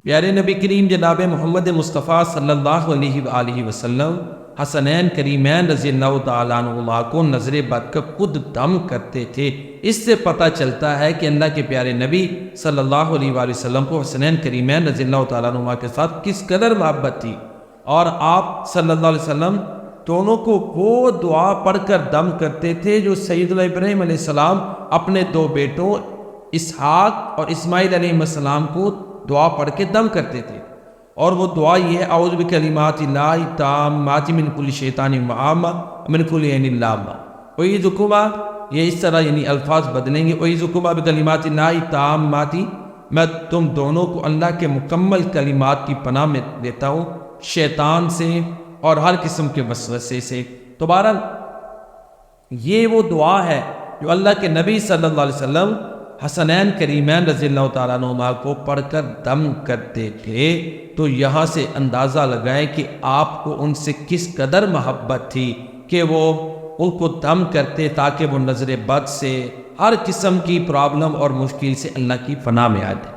پیارے نبی کریم جناب محمد مصطفیٰ صلی اللہ علیہ وآلہ وسلم حسنین کریمین رضی اللہ تعالیٰ عنہما کو نظر بد کا خود دم کرتے تھے۔ اس سے پتہ چلتا ہے کہ اللہ کے پیارے نبی صلی اللہ علیہ وآلہ وسلم کو حسنین کریمین رضی اللہ تعالیٰ عنہما کے ساتھ کس قدر محبت تھی، اور آپ صلی اللہ علیہ وسلم دونوں کو وہ دعا پڑھ کر دم کرتے تھے جو سیدنا ابراہیم علیہ السلام اپنے دو بیٹوں اسحاق اور اسماعیل علیہ السلام کو دعا پڑھ کے دم کرتے تھے، اور وہ دعا یہ ہے اعوذ بکلمات اللہ التامات من کل شیطان وہامہ من کل عین لامہ۔ اعیذکما، یہ اس طرح یعنی الفاظ بدلیں گے، اعیذکما بکلمات اللہ التامات، میں تم دونوں کو اللہ کے مکمل کلمات کی پناہ میں دیتا ہوں شیطان سے اور ہر قسم کے وسوسے سے۔ تو بہرحال یہ وہ دعا ہے جو اللہ کے نبی صلی اللہ علیہ وسلم حسنین کریمین رضی اللہ تعالیٰ عنہما کو پڑھ کر دم کرتے تھے۔ تو یہاں سے اندازہ لگائیں کہ آپ کو ان سے کس قدر محبت تھی کہ وہ ان کو دم کرتے تاکہ وہ نظر بد سے، ہر قسم کی پرابلم اور مشکل سے اللہ کی پناہ میں آ جائے۔